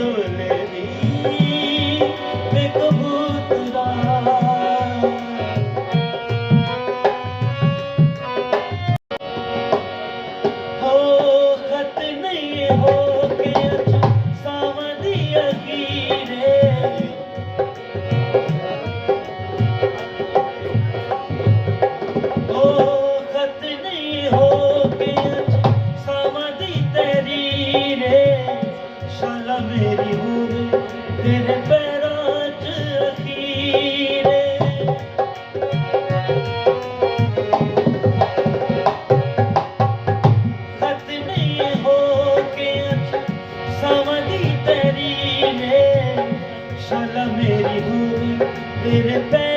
ढोले दी वे कबूतरा हो खत नहीं हो के सावधी अखीरे हो खत नहीं हो के सावधी तेरी रे शाला मेरी होवे तेरे पैरां च अखीरे खत नहीं हो के सावधी तेरी रे शाला मेरी होवे तेरे पैरां